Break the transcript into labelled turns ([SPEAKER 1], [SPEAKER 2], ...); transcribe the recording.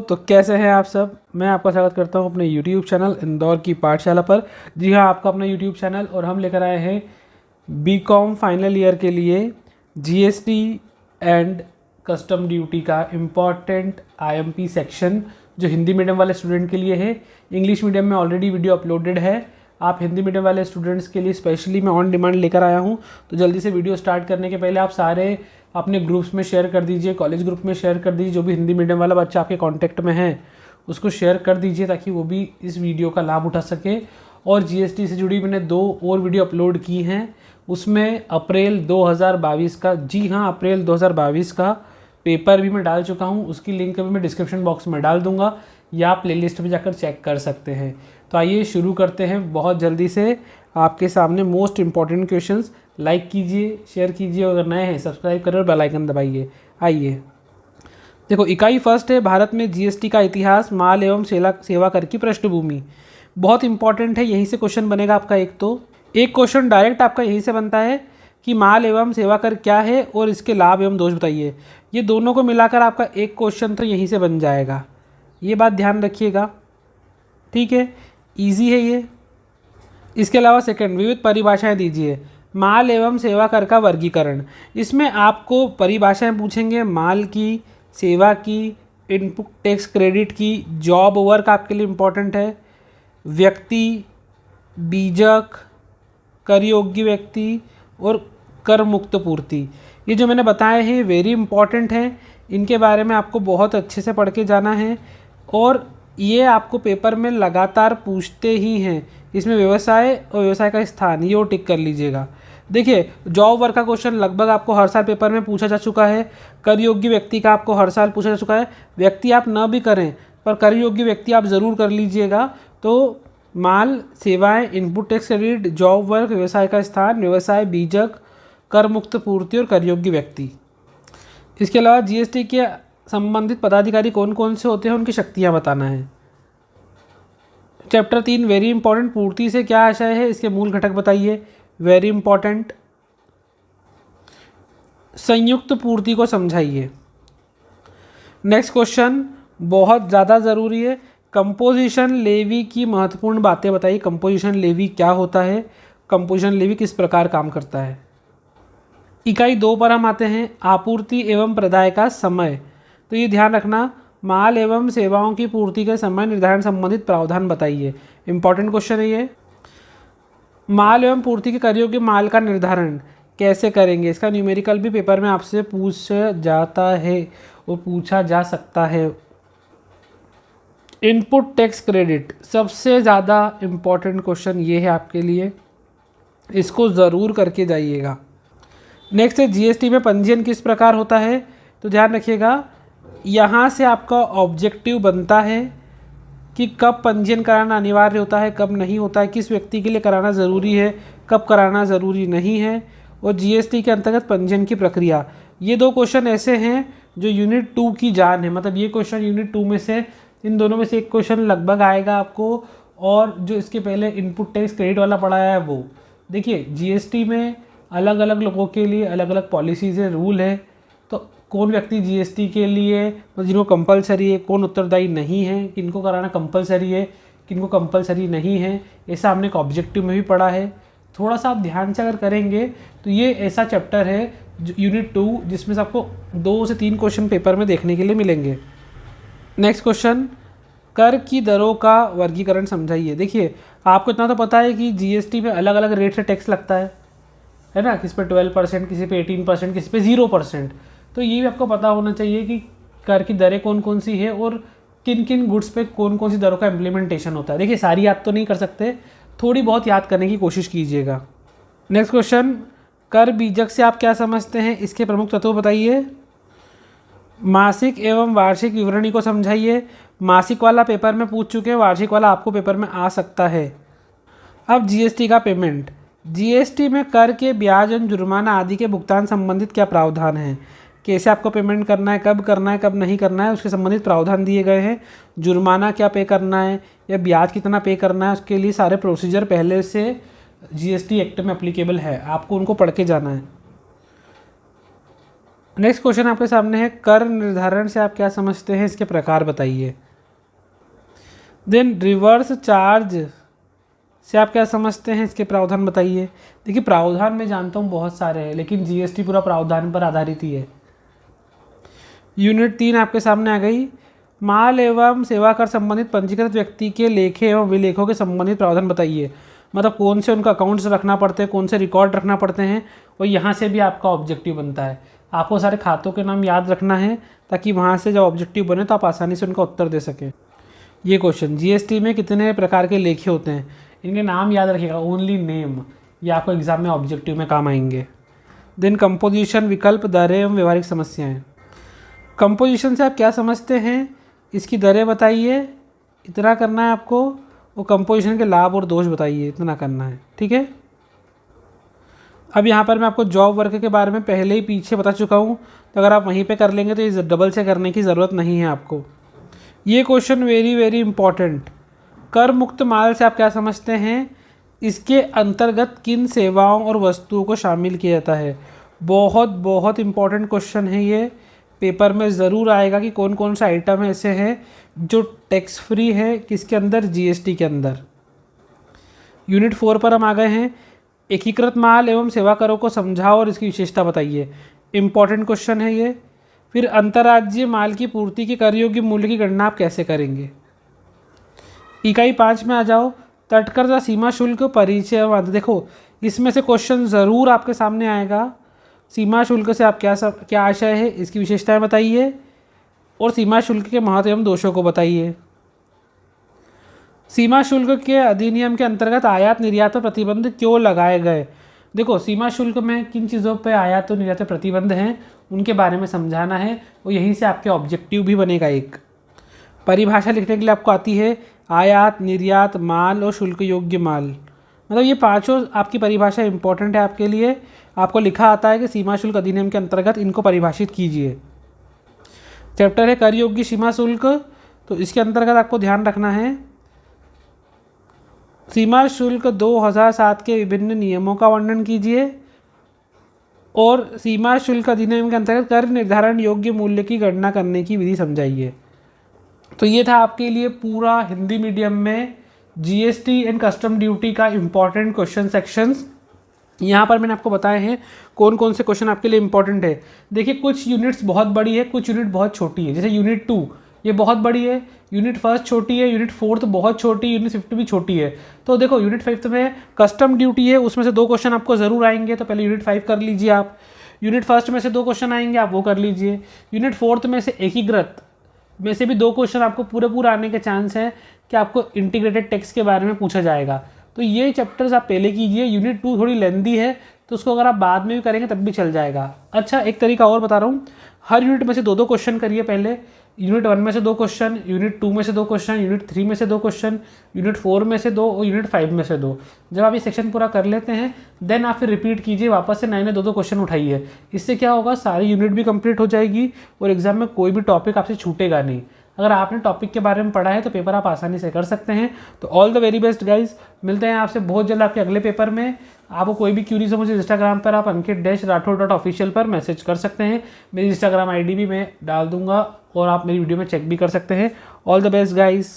[SPEAKER 1] तो कैसे हैं आप सब। मैं आपका स्वागत करता हूं अपने यूट्यूब चैनल इंदौर की पाठशाला पर। जी हाँ, आपका अपना यूट्यूब चैनल, और हम लेकर आए हैं बीकॉम फाइनल ईयर के लिए जीएसटी एंड कस्टम ड्यूटी का इम्पॉर्टेंट आईएमपी सेक्शन, जो हिंदी मीडियम वाले स्टूडेंट के लिए है। इंग्लिश मीडियम में ऑलरेडी वीडियो अपलोडेड है। आप हिंदी मीडियम वाले स्टूडेंट्स के लिए स्पेशली मैं ऑन डिमांड लेकर आया हूँ। तो जल्दी से वीडियो स्टार्ट करने के पहले आप सारे अपने ग्रुप्स में शेयर कर दीजिए, कॉलेज ग्रुप में शेयर कर दीजिए। जो भी हिंदी मीडियम वाला बच्चा आपके कांटेक्ट में है उसको शेयर कर दीजिए, ताकि वो भी इस वीडियो का लाभ उठा सके। और जीएसटी से जुड़ी मैंने 2 और वीडियो अपलोड की हैं। उसमें अप्रैल 2022 का, जी हाँ अप्रैल 2022 का पेपर भी मैं डाल चुका हूँ। उसकी लिंक भी मैं डिस्क्रिप्शन बॉक्स में डाल दूँगा, या आप प्लेलिस्ट में जाकर चेक कर सकते हैं। तो आइए शुरू करते हैं बहुत जल्दी से। आपके सामने मोस्ट इंपॉर्टेंट क्वेश्चंस। लाइक कीजिए, शेयर कीजिए, और अगर नए हैं सब्सक्राइब करें और बेल आइकन दबाइए। आइए देखो, इकाई फर्स्ट है भारत में जीएसटी का इतिहास, माल एवं सेवा कर की पृष्ठभूमि। बहुत इंपॉर्टेंट है, यहीं से क्वेश्चन बनेगा आपका। एक क्वेश्चन डायरेक्ट आपका यहीं से बनता है कि माल एवं सेवा कर क्या है और इसके लाभ एवं दोष बताइए। ये दोनों को मिलाकर आपका एक क्वेश्चन तो यहीं से बन जाएगा। ये बात ध्यान रखिएगा, ठीक है, ईजी है ये। इसके अलावा सेकंड, विविध परिभाषाएं दीजिए। माल एवं सेवा कर का वर्गीकरण, इसमें आपको परिभाषाएं पूछेंगे माल की, सेवा की, इनपुट टैक्स क्रेडिट की, जॉब वर्क आपके लिए इम्पोर्टेंट है, व्यक्ति, बीजक, कर योग्य व्यक्ति और कर मुक्त पूर्ति। ये जो मैंने बताए हैं वेरी इंपॉर्टेंट हैं। इनके बारे में आपको बहुत अच्छे से पढ़ के जाना है, और ये आपको पेपर में लगातार पूछते ही हैं। इसमें व्यवसाय और व्यवसाय का स्थान, ये टिक कर लीजिएगा। देखिए, जॉब वर्क का क्वेश्चन लगभग आपको हर साल पेपर में पूछा जा चुका है। कर योग्य व्यक्ति का आपको हर साल पूछा जा चुका है। व्यक्ति आप न भी करें, पर कर योग्य व्यक्ति आप ज़रूर कर लीजिएगा। तो माल, सेवाएं, input tax credit, job work, व्यवसाय का स्थान, व्यवसाय, बीजक, कर मुक्त पूर्ति और कर योग्य व्यक्ति। इसके अलावा जीएसटी के संबंधित पदाधिकारी कौन कौन से होते हैं, उनकी शक्तियाँ बताना है। चैप्टर 3 वेरी इंपॉर्टेंट, पूर्ति से क्या आशय है, इसके मूल घटक बताइए, वेरी इंपॉर्टेंट। संयुक्त पूर्ति को समझाइए। नेक्स्ट क्वेश्चन बहुत ज़्यादा ज़रूरी है, कंपोजिशन लेवी की महत्वपूर्ण बातें बताइए। कंपोजिशन लेवी क्या होता है, कंपोजिशन लेवी किस प्रकार काम करता है। इकाई 2 पर हम आते हैं, आपूर्ति एवं प्रदाय का समय। तो ये ध्यान रखना, माल एवं सेवाओं की पूर्ति के समय निर्धारण संबंधित प्रावधान बताइए। इंपॉर्टेंट क्वेश्चन है ये। माल एवं पूर्ति के कर योग्य माल का निर्धारण कैसे करेंगे, इसका न्यूमेरिकल भी पेपर में आपसे पूछा जाता है और पूछा जा सकता है। इनपुट टैक्स क्रेडिट सबसे ज़्यादा इम्पॉर्टेंट क्वेश्चन ये है आपके लिए, इसको ज़रूर करके जाइएगा। नेक्स्ट है, जीएसटी में पंजीयन किस प्रकार होता है। तो ध्यान रखिएगा, यहाँ से आपका ऑब्जेक्टिव बनता है कि कब पंजीयन कराना अनिवार्य होता है, कब नहीं होता है, किस व्यक्ति के लिए कराना ज़रूरी है, कब कराना ज़रूरी नहीं है, और जीएसटी के अंतर्गत पंजीयन की प्रक्रिया। ये 2 क्वेश्चन ऐसे हैं जो यूनिट 2 की जान है। मतलब ये क्वेश्चन यूनिट 2 में से, इन दोनों में से एक क्वेश्चन लगभग आएगा आपको। और जो इसके पहले इनपुट टैक्स क्रेडिट वाला पढ़ाया है वो देखिए, जीएसटी में अलग अलग लोगों के लिए अलग अलग पॉलिसीज़ है, रूल है। तो कौन व्यक्ति जीएसटी के लिए, तो जिनको कंपलसरी है, कौन उत्तरदायी नहीं है, किनको कराना कंपलसरी है, किनको कंपलसरी नहीं है, ऐसा हमने एक ऑब्जेक्टिव में भी पढ़ा है। थोड़ा सा आप ध्यान से अगर करेंगे तो ये ऐसा चैप्टर है यूनिट 2 जिसमें से आपको 2 से 3 क्वेश्चन पेपर में देखने के लिए मिलेंगे। नेक्स्ट क्वेश्चन, कर की दरों का वर्गीकरण समझाइए। देखिए, आपको इतना तो पता है कि जीएसटी में अलग अलग रेट से टैक्स लगता है ना, किसी पे 12%, किसी पे 18%, किसी पे 0%। तो ये भी आपको पता होना चाहिए कि कर की दरें कौन कौन सी है और किन किन गुड्स पे कौन कौन सी दरों का इम्प्लीमेंटेशन होता है। देखिए, सारी याद तो नहीं कर सकते, थोड़ी बहुत याद करने की कोशिश कीजिएगा। नेक्स्ट क्वेश्चन, कर बीजक से आप क्या समझते हैं, इसके प्रमुख तत्व बताइए। मासिक एवं वार्षिक विवरणी को समझाइए। मासिक वाला पेपर में पूछ चुके हैं, वार्षिक वाला आपको पेपर में आ सकता है। अब जीएसटी का पेमेंट, जीएसटी में कर के ब्याज एवं जुर्माना आदि के भुगतान संबंधित क्या प्रावधान है, कैसे आपको पेमेंट करना है, कब नहीं करना है, उसके संबंधित प्रावधान दिए गए हैं। जुर्माना क्या पे करना है या ब्याज कितना पे करना है, उसके लिए सारे प्रोसीजर पहले से जीएसटी एक्ट में अप्लीकेबल है, आपको उनको पढ़ के जाना है। नेक्स्ट क्वेश्चन आपके सामने है, कर निर्धारण से आप क्या समझते हैं, इसके प्रकार बताइए। देन रिवर्स चार्ज से आप क्या समझते हैं, इसके प्रावधान बताइए। देखिए प्रावधान मैं जानता हूँ बहुत सारे हैं, लेकिन जीएसटी पूरा प्रावधान पर आधारित ही है। यूनिट 3 आपके सामने आ गई, माल एवं सेवा कर संबंधित पंजीकृत व्यक्ति के लेखे एवं विलेखों के संबंधित प्रावधान बताइए। मतलब कौन से उनका अकाउंट्स रखना पड़ते हैं, कौन से रिकॉर्ड रखना पड़ते हैं, और यहाँ से भी आपका ऑब्जेक्टिव बनता है। आपको सारे खातों के नाम याद रखना है ताकि वहाँ से जब ऑब्जेक्टिव बने तो आप आसानी से उनका उत्तर दे सकें। ये क्वेश्चन, जीएसटी में कितने प्रकार के लेखे होते हैं, इनके नाम याद रखिएगा, ओनली नेम, ये आपको एग्जाम में ऑब्जेक्टिव में काम आएंगे। देन कंपोजिशन, विकल्प, दरें एवं व्यवहारिक समस्याएं। कंपोजिशन से आप क्या समझते हैं, इसकी दरें बताइए, इतना करना है आपको, और कंपोजिशन के लाभ और दोष बताइए, इतना करना है, ठीक है। अब यहाँ पर मैं आपको जॉब वर्क के बारे में पहले ही पीछे बता चुका हूँ, तो अगर आप वहीं पे कर लेंगे तो ये डबल से करने की ज़रूरत नहीं है आपको। ये क्वेश्चन वेरी वेरी इंपॉर्टेंट, कर मुक्त माल से आप क्या समझते हैं, इसके अंतर्गत किन सेवाओं और वस्तुओं को शामिल किया जाता है। बहुत बहुत इंपॉर्टेंट क्वेश्चन है ये, पेपर में ज़रूर आएगा कि कौन कौन सा आइटम ऐसे हैं जो टैक्स फ्री है किसके अंदर, जीएसटी के अंदर। यूनिट 4 पर हम आ गए हैं, एकीकृत माल एवं सेवा करों को समझाओ और इसकी विशेषता बताइए। इंपॉर्टेंट क्वेश्चन है ये। फिर अंतर्राज्यीय माल की पूर्ति के कर योग्य मूल्य की गणना आप कैसे करेंगे। इकाई 5 में आ जाओ, तटकर या सीमा शुल्क परिचय। देखो इसमें से क्वेश्चन ज़रूर आपके सामने आएगा। सीमा शुल्क से आप क्या आशय है, इसकी विशेषताएं बताइए, और सीमा शुल्क के महत्व एवं दोषों को बताइए। सीमा शुल्क के अधिनियम के अंतर्गत आयात निर्यात पर प्रतिबंध क्यों लगाए गए। देखो सीमा शुल्क में किन चीज़ों पे आयात और निर्यात पर प्रतिबंध हैं उनके बारे में समझाना है, और यहीं से आपके ऑब्जेक्टिव भी बनेगा। एक परिभाषा लिखने के लिए आपको आती है, आयात, निर्यात, माल और शुल्क योग्य माल। मतलब ये पांचों आपकी परिभाषा इंपॉर्टेंट है आपके लिए। आपको लिखा आता है कि सीमा शुल्क अधिनियम के अंतर्गत इनको परिभाषित कीजिए। चैप्टर है कर योग्य सीमा शुल्क, तो इसके अंतर्गत आपको ध्यान रखना है, सीमा शुल्क 2007 के विभिन्न नियमों का वर्णन कीजिए, और सीमा शुल्क अधिनियम के अंतर्गत कर निर्धारण योग्य मूल्य की गणना करने की विधि समझाइए। तो ये था आपके लिए पूरा हिंदी मीडियम में जीएसटी एंड कस्टम ड्यूटी का इम्पॉर्टेंट क्वेश्चन सेक्शंस। यहाँ पर मैंने आपको बताए हैं कौन कौन से क्वेश्चन आपके लिए इंपॉर्टेंट है। देखिए कुछ यूनिट्स बहुत बड़ी है, कुछ यूनिट बहुत छोटी है। जैसे यूनिट 2 ये बहुत बड़ी है, यूनिट 1 छोटी है, यूनिट 4 बहुत छोटी, यूनिट 5 भी छोटी है। तो देखो यूनिट 5 में कस्टम ड्यूटी है, उसमें से 2 क्वेश्चन आपको ज़रूर आएंगे, तो पहले यूनिट 5 कर लीजिए आप। यूनिट 1 में से 2 क्वेश्चन आएंगे, आप वो कर लीजिए। यूनिट 4 में से एकीकृत में से भी 2 क्वेश्चन आपको पूरा आने के चांस है कि आपको इंटीग्रेटेड टैक्स के बारे में पूछा जाएगा। तो ये चैप्टर्स आप पहले कीजिए। यूनिट 2 थोड़ी लेंदी है, तो उसको अगर आप बाद में भी करेंगे तब भी चल जाएगा। अच्छा एक तरीका और बता रहा हूँ, हर यूनिट में से 2-2 क्वेश्चन करिए पहले। यूनिट 1 में से 2 क्वेश्चन, यूनिट 2 में से 2 क्वेश्चन, यूनिट 3 में से 2 क्वेश्चन, यूनिट 4 में से 2 और यूनिट 5 में से 2। जब आप ये सेक्शन पूरा कर लेते हैं देन आप फिर रिपीट कीजिए, वापस से नए 2-2 क्वेश्चन उठाइए। इससे क्या होगा, सारी यूनिट भी कंप्लीट हो जाएगी और एग्जाम में कोई भी टॉपिक आपसे छूटेगा नहीं। अगर आपने टॉपिक के बारे में पढ़ा है तो पेपर आप आसानी से कर सकते हैं। तो all the very best guys, मिलते हैं आपसे बहुत जल्द आपके अगले पेपर में। आपको कोई भी क्यूरीज हो मुझे इंस्टाग्राम पर आप ankit-rathod.official पर मैसेज कर सकते हैं। मेरी इंस्टाग्राम आईडी भी मैं डाल दूंगा और आप मेरी वीडियो में चेक भी कर सकते हैं। All the best guys.